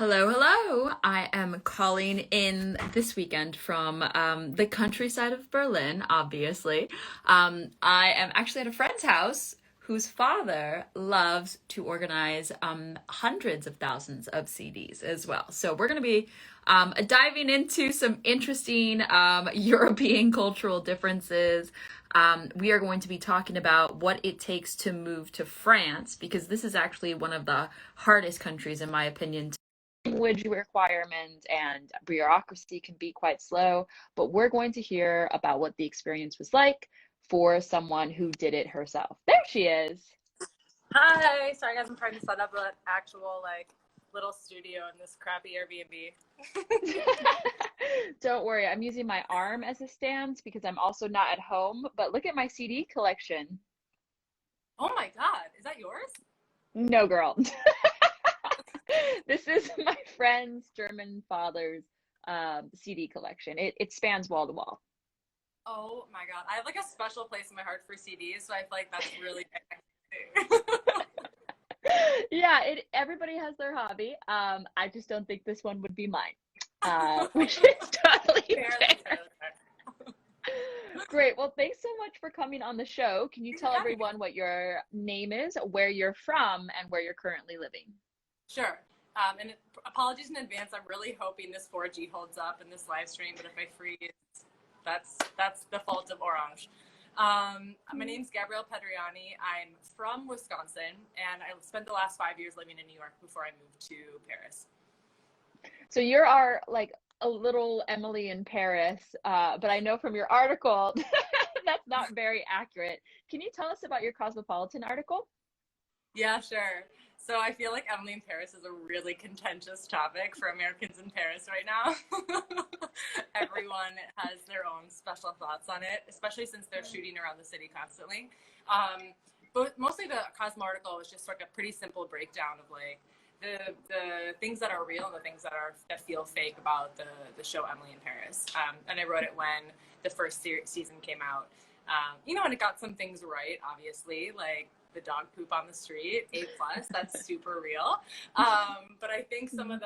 Hello, hello. I am calling in this weekend from the countryside of Berlin, obviously. I am actually at a friend's house whose father loves to organize hundreds of thousands of CDs as well. So we're going to be diving into some interesting European cultural differences. We are going to be talking about what it takes to move to France because this is actually one of the hardest countries, in my opinion, language requirements and bureaucracy can be quite slow, but we're going to hear about what the experience was like for someone who did it herself. There she is. Hi. Sorry, guys. I'm trying to set up an actual little studio in this crappy Airbnb. Don't worry, I'm using my arm as a stand because I'm also not at home, but look at my CD collection. Oh my God, is that yours? No, girl. This is my friend's German father's CD collection. It spans wall to wall. Oh my God, I have like a special place in my heart for CDs, so I feel like that's really. Yeah, everybody has their hobby. I just don't think this one would be mine. Which is totally fair. Great. Well, thanks so much for coming on the show. Can you tell everyone what your name is, where you're from, and where you're currently living? Sure. And apologies in advance. I'm really hoping this 4G holds up in this live stream, but if I freeze, that's the fault of Orange. My name's Gabrielle Pedriani. I'm from Wisconsin, and I spent the last 5 years living in New York before I moved to Paris. So you're our like a little Emily in Paris, but I know from your article that's not very accurate. Can you tell us about your Cosmopolitan article? Yeah, sure. So I feel like Emily in Paris is a really contentious topic for Americans in Paris right now. Everyone has their own special thoughts on it, especially since they're shooting around the city constantly. But mostly the Cosmo article was just like a pretty simple breakdown of like the things that are real and the things that feel fake about the show Emily in Paris. And I wrote it when the first season came out. And it got some things right, obviously, like the dog poop on the street, A+, that's super real. But I think some of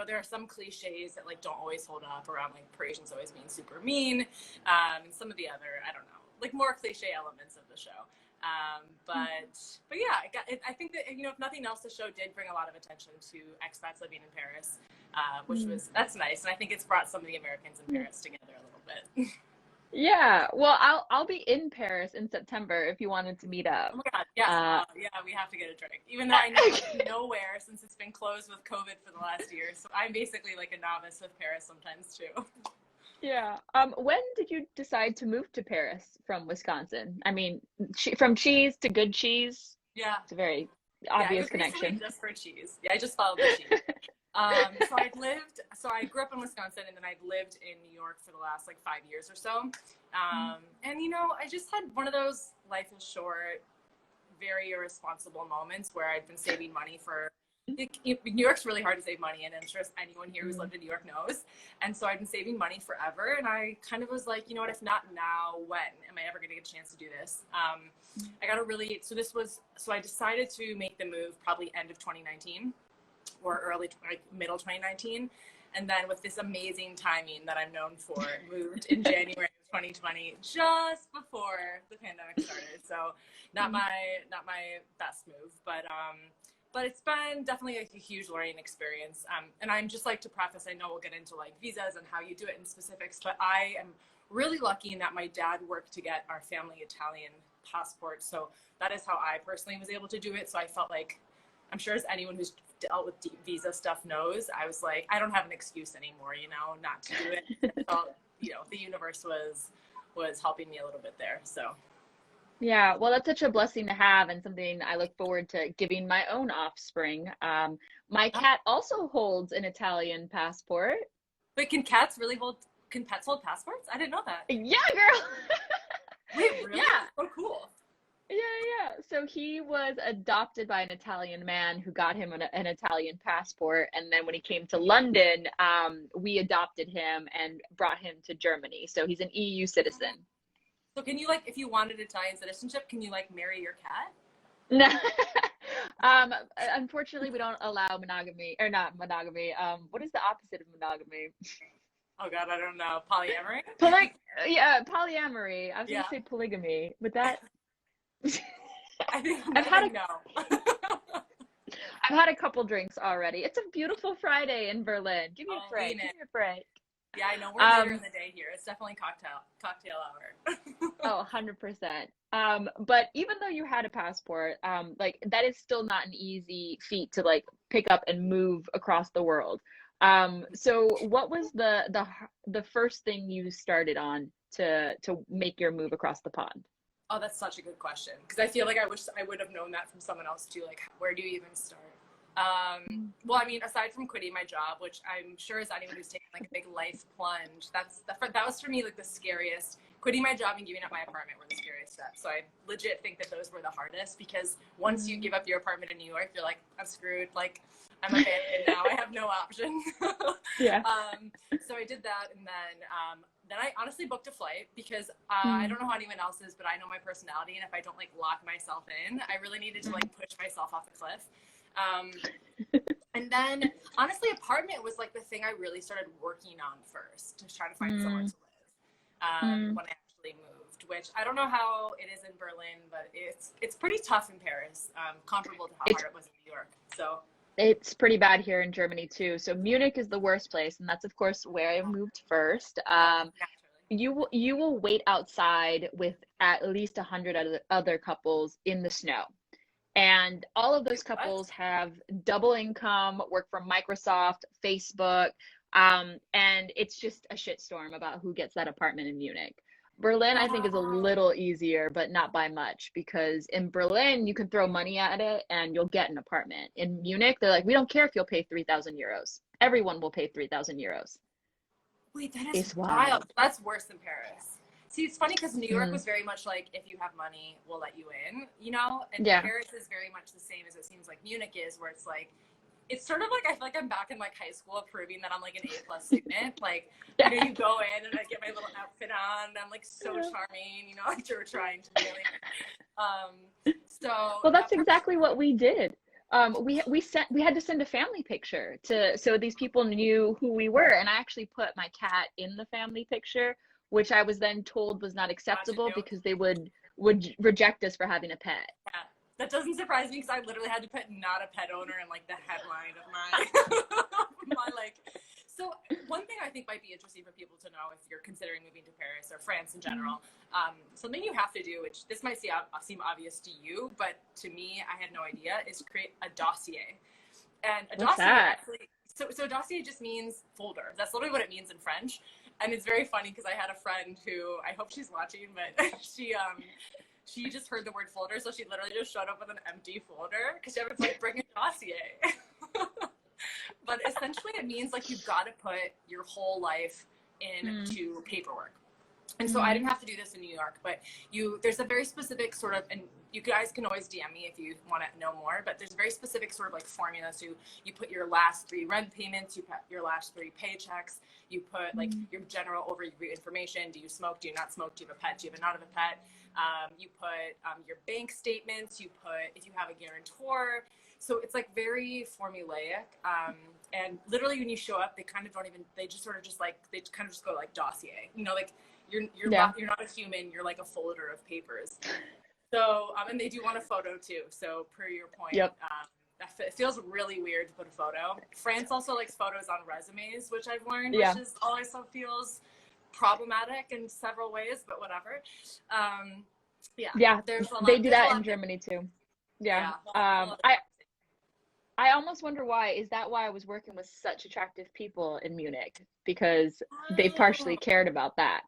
there are some cliches that like don't always hold up around like Parisians always being super mean, and some of the other, I don't know, like more cliche elements of the show. But yeah, I think that, if nothing else, the show did bring a lot of attention to expats living in Paris, that's nice. And I think it's brought some of the Americans in Paris together a little bit. Yeah, well, I'll be in Paris in September if you wanted to meet up. Oh my God, yes. Yeah, we have to get a drink. Even though I know nowhere since it's been closed with COVID for the last year. So I'm basically like a novice with Paris sometimes too. Yeah. When did you decide to move to Paris from Wisconsin? I mean, from cheese to good cheese. Yeah. It's a very Yeah, it obvious was basically connection. just for cheese. Yeah, I just followed the cheese. So I grew up in Wisconsin, and then I'd lived in New York for the last like 5 years or so. And I just had one of those life is short, very irresponsible moments where I'd been saving money for. New York's really hard to save money, and I'm sure anyone here who's lived in New York knows. And so I'd been saving money forever, and I kind of was like, you know what? If not now, when am I ever going to get a chance to do this? I got a really so I decided to make the move probably end of 2019 or middle 2019, and then with this amazing timing that I'm known for, moved in January of 2020, just before the pandemic started. So not my best move, but it's been definitely a huge learning experience. And I'm just like to preface, I know we'll get into like visas and how you do it in specifics, but I am really lucky in that my dad worked to get our family Italian passport. So that is how I personally was able to do it. So I felt like, I'm sure as anyone who's dealt with visa stuff knows, I was like, I don't have an excuse anymore, not to do it. I felt, the universe was helping me a little bit there. So. Yeah, well, that's such a blessing to have and something I look forward to giving my own offspring. My cat also holds an Italian passport. But can pets hold passports? I didn't know that. Yeah, girl. Wait, really? Yeah. Oh, cool. Yeah. So he was adopted by an Italian man who got him an Italian passport. And then when he came to London, we adopted him and brought him to Germany. So he's an EU citizen. So can you if you wanted Italian citizenship, can you marry your cat? No. Um, Unfortunately, we don't allow monogamy, or not monogamy. What is the opposite of monogamy? Oh God, I don't know. Polyamory? Poly, yeah, polyamory. I was gonna Yeah, say polygamy. With that, I think I've I had think no. I've had a couple drinks already. It's a beautiful Friday in Berlin. Give me a Oh, lean break. in. Give me a break. Yeah, I know we're later in Um, the day here. It's definitely cocktail hour. oh, 100%. But even though you had a passport, like that is still not an easy feat to like pick up and move across the world. So what was the first thing you started on to make your move across the pond? Oh, that's such a good question because I feel like I wish I would have known that from someone else too. Like, where do you even start? Well, I mean, aside from quitting my job, which I'm sure as anyone who's taken like a big life plunge, that was for me like the scariest. Quitting my job and giving up my apartment were the scariest steps. So I legit think that those were the hardest because once you give up your apartment in New York, you're like, I'm screwed. Like, I'm abandoned now. I have no options. Yeah. So I did that, and then I honestly booked a flight because I don't know how anyone else is, but I know my personality, and if I don't like lock myself in, I really needed to like push myself off the cliff. Um, and then honestly, apartment was like the thing I really started working on first to try to find somewhere to live when I actually moved. Which I don't know how it is in Berlin, but it's pretty tough in Paris, comparable to how It's hard it was in New York. So it's pretty bad here in Germany too. So Munich is the worst place, and that's of course where I moved first. naturally, You will wait outside with at least 100 other couples in the snow. And all of those wait, what? couples have double income, work from Microsoft, Facebook, and it's just a shitstorm about who gets that apartment in Munich. Berlin, I think, is a Wow. little easier, but not by much, because in Berlin, you can throw money at it and you'll get an apartment. In Munich, they're like, we don't care if you'll pay 3,000 euros. Everyone will pay 3,000 euros. Wait, that is It's wild. wild. That's worse than Paris. See, it's funny because New York Mm, was very much like, if you have money, we'll let you in, you know? And yeah. Paris is very much the same as it seems like Munich is, where it's like, it's sort of like, I feel like I'm back in like high school proving that I'm like an A+ student. Like, you know, Yeah. you go in and I get my little outfit on. And I'm like so charming, you know, like you're trying to really. So Well, that's that part, exactly what we did. We had to send a family picture to so these people knew who we were, and I actually put my cat in the family picture, which I was then told was not not to acceptable do. because they would reject us for having a pet. Yeah. That doesn't surprise me because I literally had to put not a pet owner in like the headline of my my like. So one thing I think might be interesting for people to know if you're considering moving to Paris or France in general, something you have to do, which this might seem obvious to you, but to me, I had no idea, is create a dossier. And a What's dossier that? actually, so a dossier just means folder. That's literally what it means in French. And it's very funny because I had a friend who, I hope she's watching, but she just heard the word folder, so she literally just showed up with an empty folder because she was like, bring a dossier. But essentially, it means like you've got to put your whole life Mm, into paperwork. And so I mm, didn't have to do this in New York, but there's a very specific sort of, and you guys can always DM me if you want to know more, but there's a very specific sort of like formula. So you put your last 3 rent payments, you put your last 3 paychecks, you put like mm, your general overview information. Do you smoke? Do you not smoke? Do you have a pet? Do you have not have a pet? You put your bank statements, you put if you have a guarantor. So it's like very formulaic. And literally when you show up, they kind of don't even, they just sort of just like, they kind of just go like dossier, you know, like yeah. you're not a human, you're like a folder of papers. So, and they do want a photo too. So per your point, Yep. it feels really weird to put a photo. France also likes photos on resumes, which I've learned, which Yeah. is also feels problematic in several ways, but whatever. Yeah, Yeah. They do there's a that lot in of, Germany too. Yeah. yeah, whole other conversation. I almost wonder why. Is that why I was working with such attractive people in Munich? Because they partially Oh, cared about that.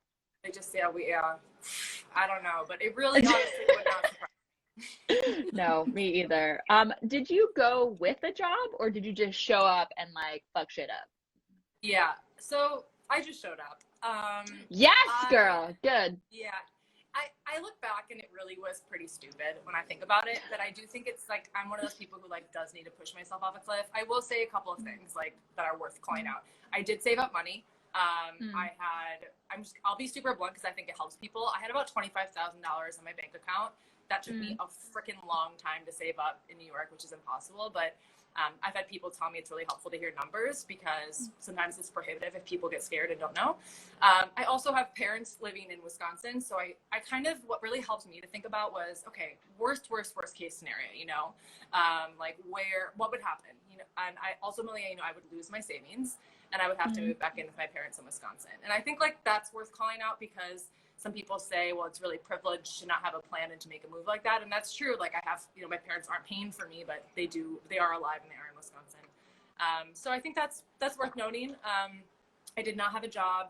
they just, I don't know, but it really honestly would not surprise me. No, me either. Did you go with a job or did you just show up and like fuck shit up? Yeah, so I just showed up. Yes, I girl. Good. Yeah, I look back and it really was pretty stupid when I think about it. But I do think it's like I'm one of those people who like does need to push myself off a cliff. I will say a couple of things like that are worth calling out. I did save up money. Mm, I'll be super blunt because I think it helps people. I had about $25,000 in my bank account that took me a freaking long time to save up in New York, which is impossible. But I've had people tell me it's really helpful to hear numbers because sometimes it's prohibitive if people get scared and don't know. I also have parents living in Wisconsin. So I kind of, what really helped me to think about was, okay, worst case scenario, you know, like what would happen, you know, and I ultimately, you know, I would lose my savings and I would have to move back in with my parents in Wisconsin. And I think like that's worth calling out because some people say, well, it's really privileged to not have a plan and to make a move like that. And that's true. Like I have, you know, my parents aren't paying for me, but they are alive and they are in Wisconsin. So I think that's worth noting. I did not have a job.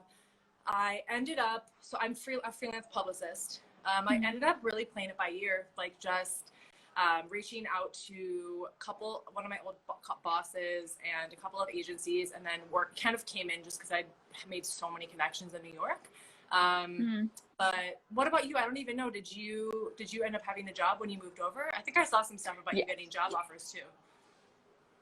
I ended up, so I'm a freelance publicist. I ended up really playing it by ear, like just reaching out to one of my old bosses and a couple of agencies, and then work kind of came in just because I made so many connections in New York. But what about you? I don't even know. Did you end up having a job when you moved over? I think I saw some stuff about you getting job offers too.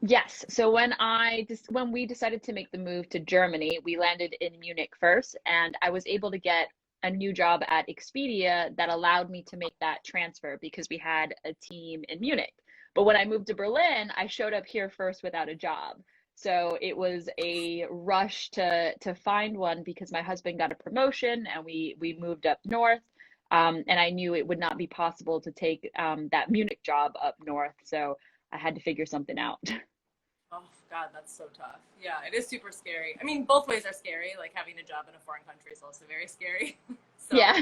Yes. So when we decided to make the move to Germany, we landed in Munich first, and I was able to get a new job at Expedia that allowed me to make that transfer because we had a team in Munich. But when I moved to Berlin, I showed up here first without a job. So it was a rush to find one because my husband got a promotion and we moved up north. And I knew it would not be possible to take that Munich job up north. So I had to figure something out. Oh God, that's so tough. Yeah, it is super scary. I mean, both ways are scary. Like having a job in a foreign country is also very scary. Yeah.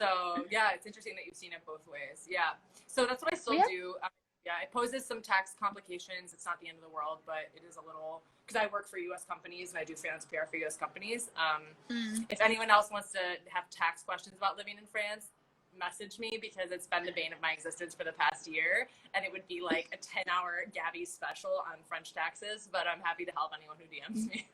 So yeah, it's interesting that you've seen it both ways. Yeah. So that's what I still do. Yeah, it poses some tax complications. It's not the end of the world, but it is a little, because I work for U.S. companies and I do freelance PR for U.S. companies. If anyone else wants to have tax questions about living in France, message me because it's been the bane of my existence for the past year, and it would be like a 10-hour Gabby special on French taxes, but I'm happy to help anyone who DMs me.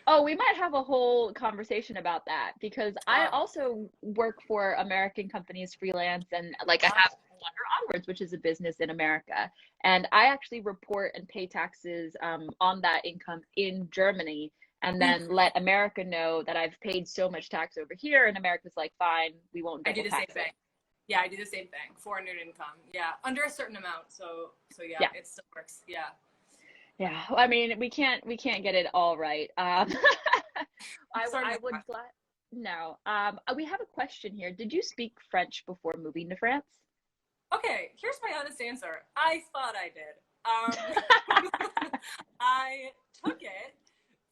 Oh, we might have a whole conversation about that because I also work for American companies freelance, and like I have Wonder Onwards, which is a business in America, and I actually report and pay taxes on that income in Germany, and then let America know that I've paid so much tax over here, and America's like, fine, we won't double tax it. I do the same thing. Yeah, I do the same thing. Foreign income. Yeah, under a certain amount. So yeah, it still works. Yeah. Yeah, I mean, we can't get it all right. I would no. We have a question here. Did you speak French before moving to France? Okay, here's my honest answer. I thought I did. I took it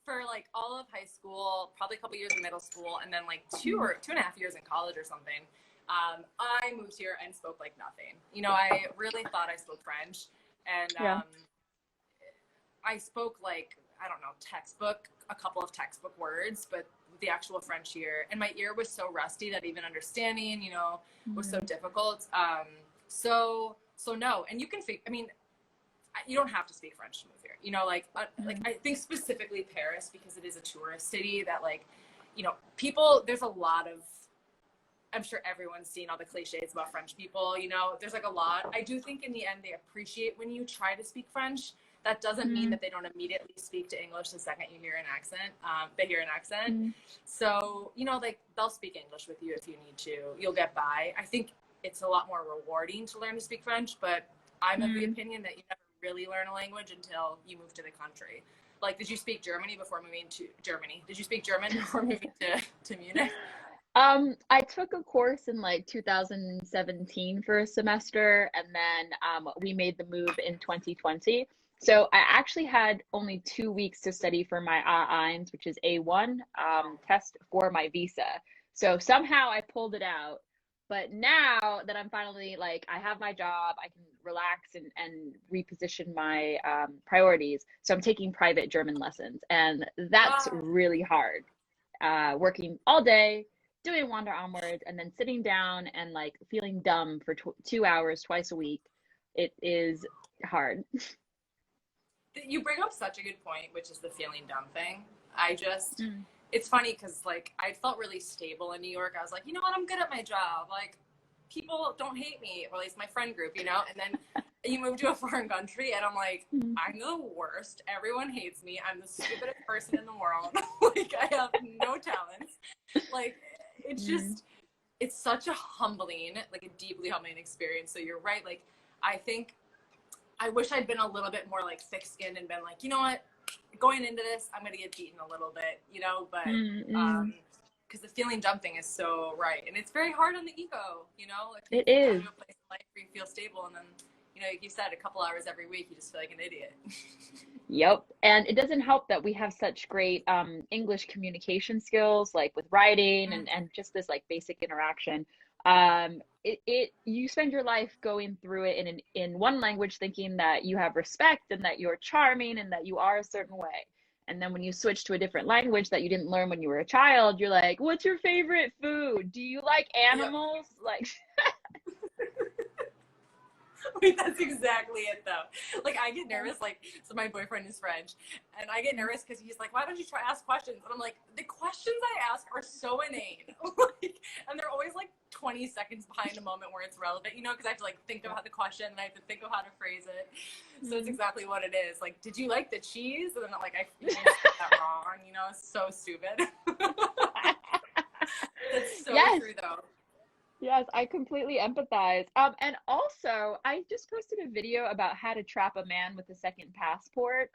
for like all of high school, probably a couple years in middle school, and then like 2.5 years in college or something. I moved here and spoke like nothing. You know, I really thought I spoke French, and I spoke like, I don't know, a couple of textbook words, but the actual French here, and my ear was so rusty that even understanding, you know, was so difficult. So no, and you can speak, I mean, you don't have to speak French to move here, you know, like I think specifically Paris, because it is a tourist city that, like, you know, there's a lot of, I'm sure everyone's seen all the cliches about French people, you know, there's like a lot. I do think in the end they appreciate when you try to speak French. That doesn't mean that they don't immediately speak to English the second you hear an accent. They hear an accent. So, you know, like they'll speak English with you if you need to. You'll get by. I think it's a lot more rewarding to learn to speak French, but I'm of the opinion that you never really learn a language until you move to the country. Like, did you speak Germany before moving to Germany? Did you speak German before moving to Munich? I took a course in like 2017 for a semester, and then we made the move in 2020. So I actually had only 2 weeks to study for my A1, which is A1 test for my visa. So somehow I pulled it out. But now that I'm finally like, I have my job, I can relax and reposition my priorities. So I'm taking private German lessons, and that's really hard. Working all day, doing Wander Onwards, and then sitting down and like feeling dumb for 2 hours twice a week. It is hard. You bring up such a good point, which is the feeling dumb thing. It's funny because like I felt really stable in New York. I was like, you know what, I'm good at my job. Like people don't hate me, or at least my friend group, you know? And then you move to a foreign country and I'm like, I'm the worst. Everyone hates me. I'm the stupidest person in the world. Like I have no talents. Like it's just, it's such a humbling, like a deeply humbling experience. So you're right. Like, I think I wish I'd been a little bit more like thick-skinned and been like, you know what, going into this, I'm going to get beaten a little bit, you know, but, because the feeling dump thing is so right. And it's very hard on the ego, you know, like you It get is. to a place in life where you feel stable, and then, you know, like you said, a couple hours every week, you just feel like an idiot. Yep. And it doesn't help that we have such great English communication skills, like with writing and just this like basic interaction. You spend your life going through it in one language, thinking that you have respect and that you're charming and that you are a certain way. And then when you switch to a different language that you didn't learn when you were a child, you're like, what's your favorite food? Do you like Yep. animals? Like, Wait, that's exactly it though. Like I get nervous, like, so my boyfriend is French, and I get nervous because he's like, why don't you try ask questions? And I'm like, the questions I ask are so inane. Like, and they're always like 20 seconds behind a moment where it's relevant, you know, because I have to like think about the question and I have to think of how to phrase it. So it's exactly what it is. Like, did you like the cheese? And then like I said that wrong, you know, it's so stupid. That's so yes. true though. Yes, I completely empathize. And also, I just posted a video about how to trap a man with a second passport.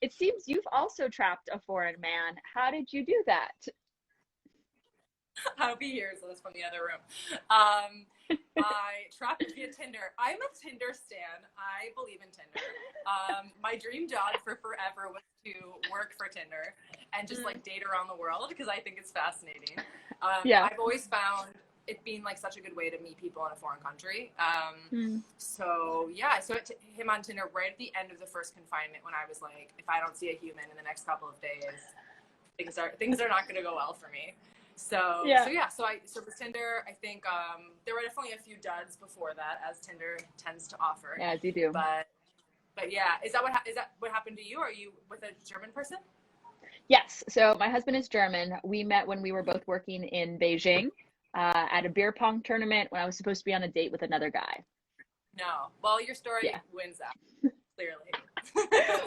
It seems you've also trapped a foreign man. How did you do that? I'll be here, so that's from the other room. I trapped via Tinder. I'm a Tinder stan. I believe in Tinder. My dream job for forever was to work for Tinder and just like date around the world because I think it's fascinating. Yeah. I've always found it being like such a good way to meet people in a foreign country. So yeah, so him on Tinder right at the end of the first confinement when I was like, if I don't see a human in the next couple of days, things are not going to go well for me. So with Tinder, I think there were definitely a few duds before that, as Tinder tends to offer. Yeah, you do. But yeah, is that what happened to you? Are you with a German person? Yes. So my husband is German. We met when we were both working in Beijing at a beer pong tournament when I was supposed to be on a date with another guy. No. Well, your story wins out, clearly.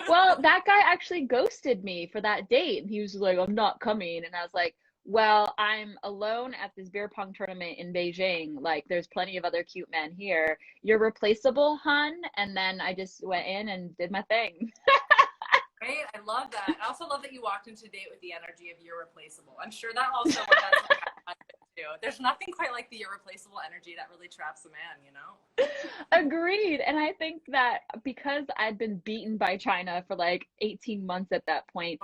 Well, that guy actually ghosted me for that date. And he was like, I'm not coming. And I was like, well, I'm alone at this beer pong tournament in Beijing. Like, there's plenty of other cute men here. You're replaceable, hun. And then I just went in and did my thing. Right? I love that. I also love that you walked into a date with the energy of irreplaceable. I'm sure that also what that's like too. There's nothing quite like the irreplaceable energy that really traps a man, you know? Agreed. And I think that because I'd been beaten by China for like 18 months at that point,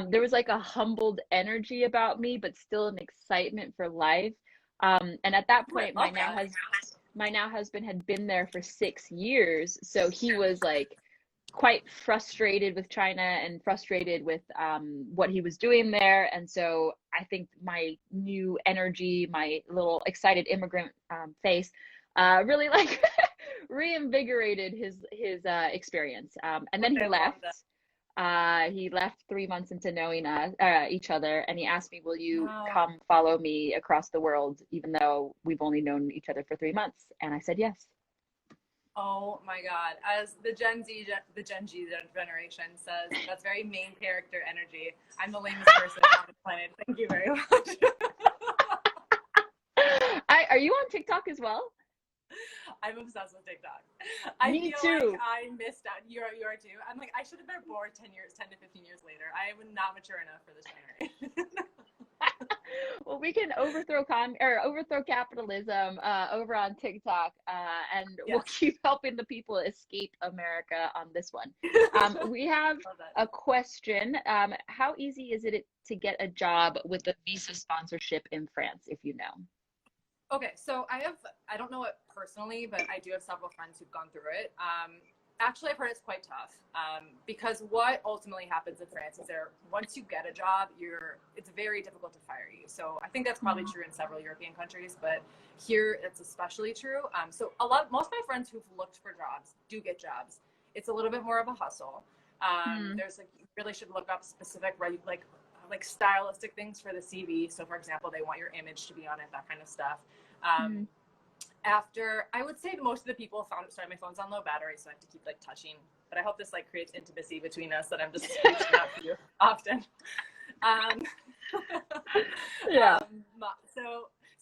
there was like a humbled energy about me, but still an excitement for life. And at that point, my now husband had been there for 6 years, so he was like quite frustrated with China and frustrated with what he was doing there. And so I think my new energy, my little excited immigrant face, really like reinvigorated his experience. And then he left. He left 3 months into knowing each other, and he asked me, "Will you come follow me across the world, even though we've only known each other for 3 months?" And I said yes. Oh my God. As the Gen Z generation says, that's very main character energy. I'm the lamest person on the planet. Thank you very much. Are you on TikTok as well? I'm obsessed with TikTok. Me too. Like I missed out. You are too. I'm like, I should have been born 10 to 15 years later. I am not mature enough for this generation. Well, we can overthrow capitalism over on TikTok, and we'll keep helping the people escape America on this one. We have a question. How easy is it to get a job with a visa sponsorship in France, if you know? Okay, so I don't know it personally, but I do have several friends who've gone through it. Actually, I've heard it's quite tough because what ultimately happens in France is once you get a job, it's very difficult to fire you. So I think that's probably true in several European countries, but here it's especially true. So most of my friends who've looked for jobs do get jobs. It's a little bit more of a hustle. There's like, you really should look up specific like stylistic things for the CV. So for example, they want your image to be on it, that kind of stuff. After, I would say most of the people my phone's on low battery, so I have to keep like touching, but I hope this like creates intimacy between us, that I'm just reaching out to you often.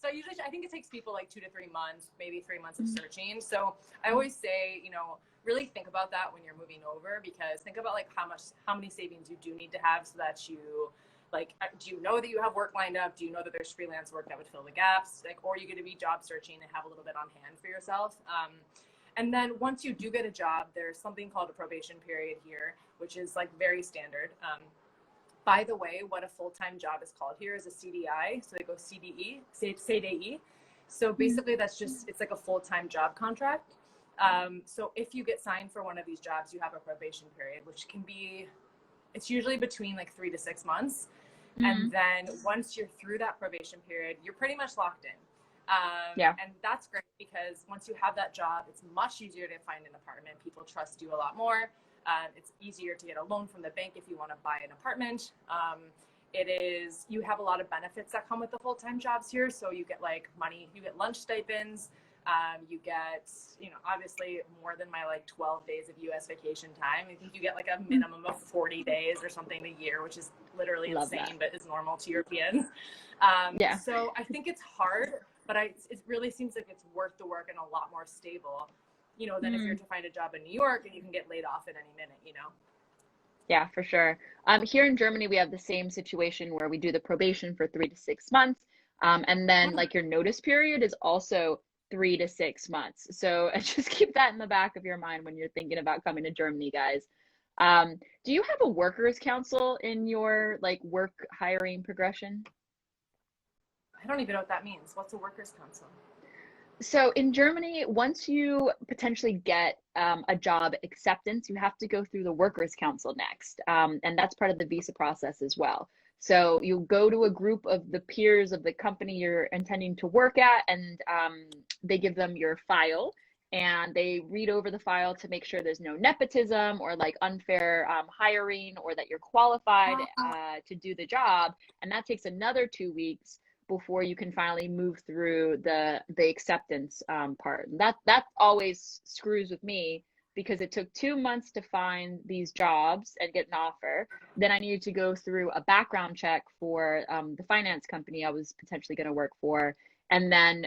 So usually, I think it takes people like 2 to 3 months, maybe 3 months of searching. So I always say, you know, really think about that when you're moving over, because think about like how many savings you do need to have so that you like, do you know that you have work lined up? Do you know that there's freelance work that would fill the gaps? Like, or are you going to be job searching and have a little bit on hand for yourself? And then once you do get a job, there's something called a probation period here, which is like very standard. By the way, what a full-time job is called here is a CDI. So they go CDE, CDE. So basically that's just, it's like a full-time job contract. So if you get signed for one of these jobs, you have a probation period, which can be, it's usually between like 3 to 6 months. And then once you're through that probation period, you're pretty much locked in. And that's great because once you have that job, it's much easier to find an apartment. People trust you a lot more. It's easier to get a loan from the bank if you want to buy an apartment. You have a lot of benefits that come with the full-time jobs here. So you get like money, you get lunch stipends, you get, you know, obviously more than my like 12 days of US vacation time. I think you get like a minimum of 40 days or something a year, which is literally insane, but is normal to Europeans. So I think it's hard, but it really seems like it's worth the work and a lot more stable, you know, than if you're to find a job in New York and you can get laid off at any minute, you know? Yeah, for sure. Here in Germany, we have the same situation where we do the probation for 3 to 6 months. And then like your notice period is also 3 to 6 months. So just keep that in the back of your mind when you're thinking about coming to Germany, guys. Do you have a workers' council in your like work hiring progression? I don't even know what that means. What's a workers' council? So in Germany, once you potentially get a job acceptance, you have to go through the Workers' Council next. And that's part of the visa process as well. So you go to a group of the peers of the company you're intending to work at, and they give them your file. And they read over the file to make sure there's no nepotism or like unfair hiring, or that you're qualified to do the job. And that takes another 2 weeks before you can finally move through the acceptance part. And that always screws with me because it took 2 months to find these jobs and get an offer. Then I needed to go through a background check for the finance company I was potentially going to work for. And then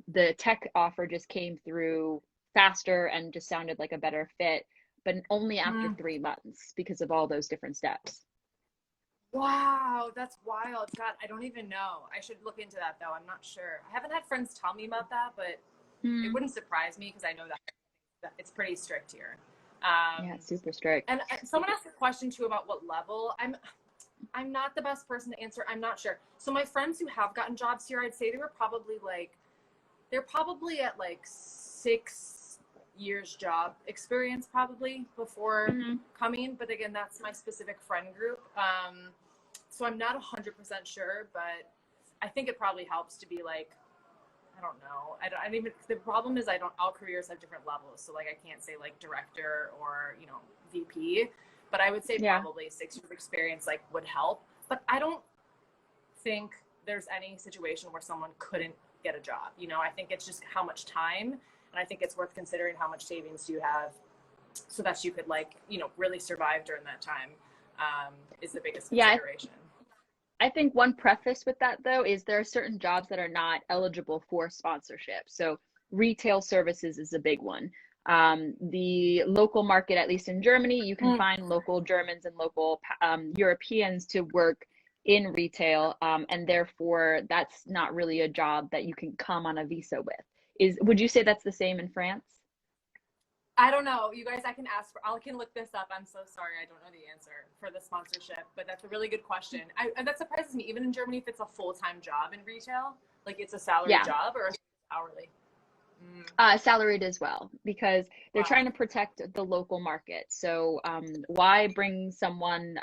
the tech offer just came through faster and just sounded like a better fit, but only after 3 months because of all those different steps. Wow, that's wild. God, I don't even know. I should look into that though. I'm not sure. I haven't had friends tell me about that, but it wouldn't surprise me because I know that it's pretty strict here. Yeah, it's super strict. And someone asked a question too about what level. I'm not the best person to answer. I'm not sure. So my friends who have gotten jobs here, I'd say they're probably at like 6 years job experience probably before coming. But again, that's my specific friend group. So I'm not 100% sure, but I think it probably helps to be like, I don't know. I don't even, the problem is all careers have different levels. So like, I can't say like director or, you know, VP, but I would say probably 6 years of experience like would help. But I don't think there's any situation where someone couldn't get a job. You know, I think it's just how much time, and I think it's worth considering how much savings do you have so that you could like, you know, really survive during that time is the biggest consideration. I think one preface with that though is there are certain jobs that are not eligible for sponsorship. So retail services is a big one. The local market, at least in Germany, you can find local Germans and local Europeans to work in retail, and therefore that's not really a job that you can come on a visa with. Would you say that's the same in France? I don't know. You guys, I can look this up. I'm so sorry. I don't know the answer for the sponsorship, but that's a really good question. And that surprises me. Even in Germany, if it's a full-time job in retail, like it's a salary job or hourly? Salaried as well, because they're trying to protect the local market. So why bring someone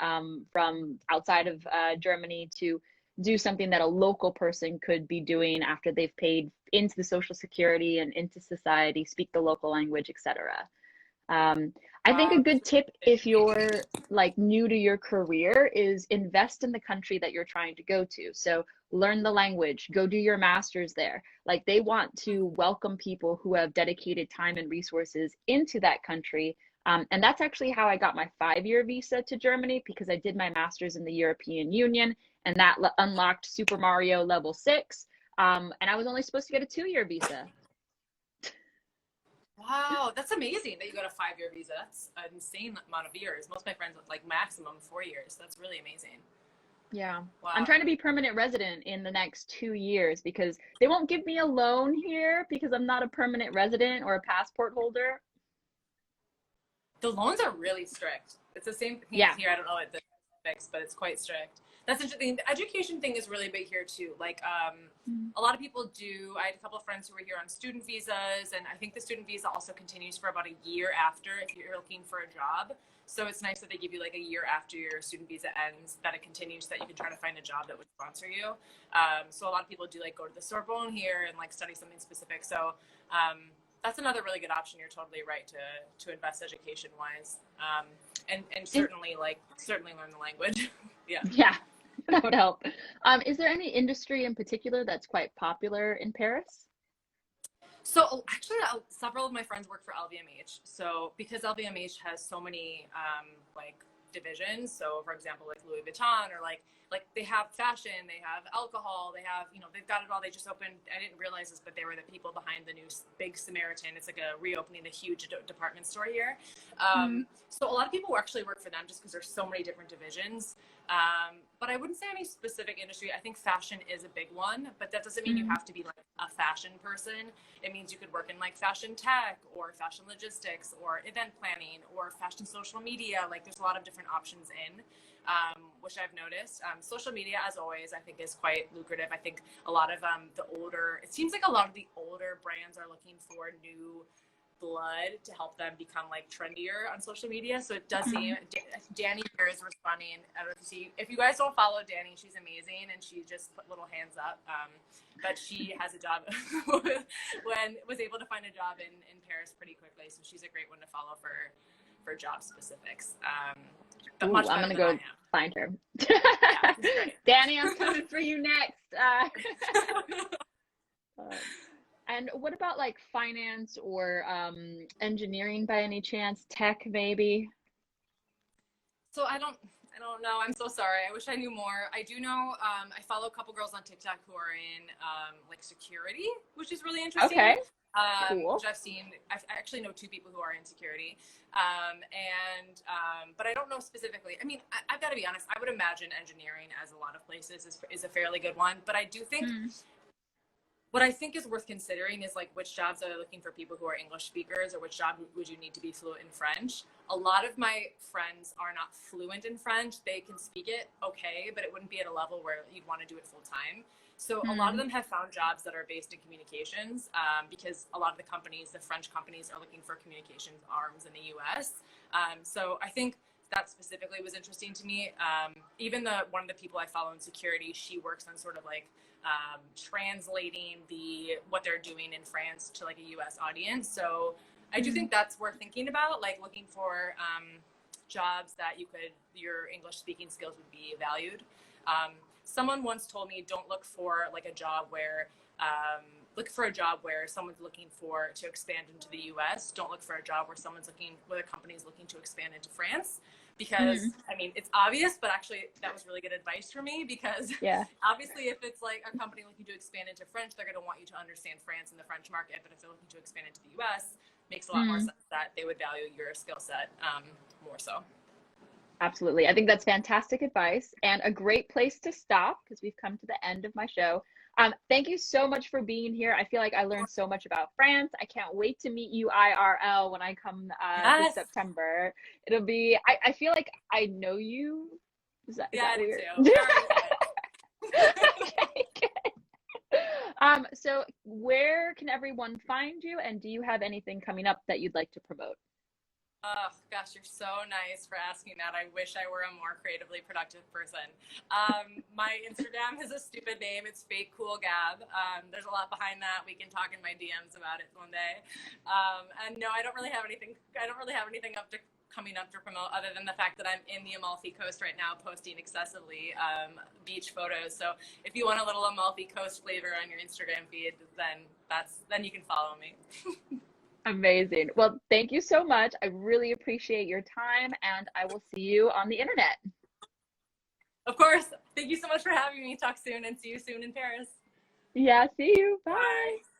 from outside of Germany to do something that a local person could be doing after they've paid into the social security and into society, speak the local language, etc. I think a good tip if you're like new to your career is invest in the country that you're trying to go to. So learn the language, go do your master's there. Like they want to welcome people who have dedicated time and resources into that country. And that's actually how I got my 5-year visa to Germany, because I did my master's in the European Union, and that unlocked Super Mario level 6. And I was only supposed to get a 2-year visa. Wow, that's amazing that you got a 5-year visa. That's an insane amount of years. Most of my friends like maximum 4 years. That's really amazing. Yeah. I'm Wow. trying to be permanent resident in the next 2 years because they won't give me a loan here because I'm not a permanent resident or a passport holder. The loans are really strict. It's the same thing Yeah. here. I don't know what the specifics, but it's quite strict. That's interesting. The education thing is really big here too. Like, a lot of people do. I had a couple of friends who were here on student visas, and I think the student visa also continues for about a year after if you're looking for a job. So it's nice that they give you like a year after your student visa ends, that it continues, that you can try to find a job that would sponsor you. So a lot of people do like go to the Sorbonne here and like study something specific. So that's another really good option. You're totally right to invest education wise, and certainly learn the language. Yeah. Yeah, that would help. Is there any industry in particular that's quite popular in Paris? So actually, several of my friends work for LVMH. So because LVMH has so many like divisions, so for example, like Louis Vuitton, or like they have fashion, they have alcohol, they have, they've got it all. They just opened. I didn't realize this, but they were the people behind the new big Samaritan. It's like a reopening a huge department store here. So a lot of people actually work for them just because there's so many different divisions. But I wouldn't say any specific industry. I think fashion is a big one, but that doesn't mean you have to be like a fashion person. It means you could work in like fashion tech or fashion logistics or event planning or fashion social media. Like there's a lot of different options which I've noticed. Social media, as always, I think is quite lucrative. I think a lot of it seems like a lot of the older brands are looking for new blood to help them become like trendier on social media. So it does seem Danny here is responding. I don't know if you guys don't follow Danny, she's amazing and she just put little hands up. But she has a job was able to find a job in Paris pretty quickly. So she's a great one to follow for job specifics. But Ooh, much I'm better gonna than go find her. Yeah, she's great. Danny, I'm coming for you next. And what about like finance or engineering by any chance? Tech maybe? So I don't know. I'm so sorry. I wish I knew more. I do know. I follow a couple girls on TikTok who are in like security, which is really interesting. Okay, cool. Which I've seen. I actually know 2 people who are in security, but I don't know specifically. I mean, I've got to be honest. I would imagine engineering, as a lot of places, is a fairly good one. But I do think what I think is worth considering is like which jobs are they looking for people who are English speakers, or which job would you need to be fluent in French. A lot of my friends are not fluent in French. They can speak it okay, but it wouldn't be at a level where you'd want to do it full time. So a lot of them have found jobs that are based in communications, because a lot of the French companies are looking for communications arms in the US. So I think that specifically was interesting to me. Even one of the people I follow in security, she works on sort of like translating what they're doing in France to like a US audience. So I do think that's worth thinking about, like looking for jobs that your English speaking skills would be valued. Someone once told me, don't look for like a job where look for a job where someone's looking to expand into the US. Don't look for a job where a company's looking to expand into France. Because I mean, it's obvious, but actually that was really good advice for me, because obviously if it's like a company looking to expand into French, they're going to want you to understand France and the French market. But if they're looking to expand into the US, makes a lot more sense that they would value your skill set more so. Absolutely. I think that's fantastic advice and a great place to stop because we've come to the end of my show. Thank you so much for being here. I feel like I learned so much about France. I can't wait to meet you IRL when I come this September. It'll be, I feel like I know you. Is that weird? Too. Okay, good. So where can everyone find you, and do you have anything coming up that you'd like to promote? Oh, gosh, you're so nice for asking that. I wish I were a more creatively productive person. My Instagram has a stupid name. It's Fake Cool Gab. There's a lot behind that. We can talk in my DMs about it one day. And no, I don't really have anything coming up to promote, other than the fact that I'm in the Amalfi Coast right now posting excessively beach photos. So if you want a little Amalfi Coast flavor on your Instagram feed, then you can follow me. Amazing. Well, thank you so much. I really appreciate your time, and I will see you on the internet. Of course. Thank you so much for having me. Talk soon, and see you soon in Paris. Yeah, see you. Bye. Bye.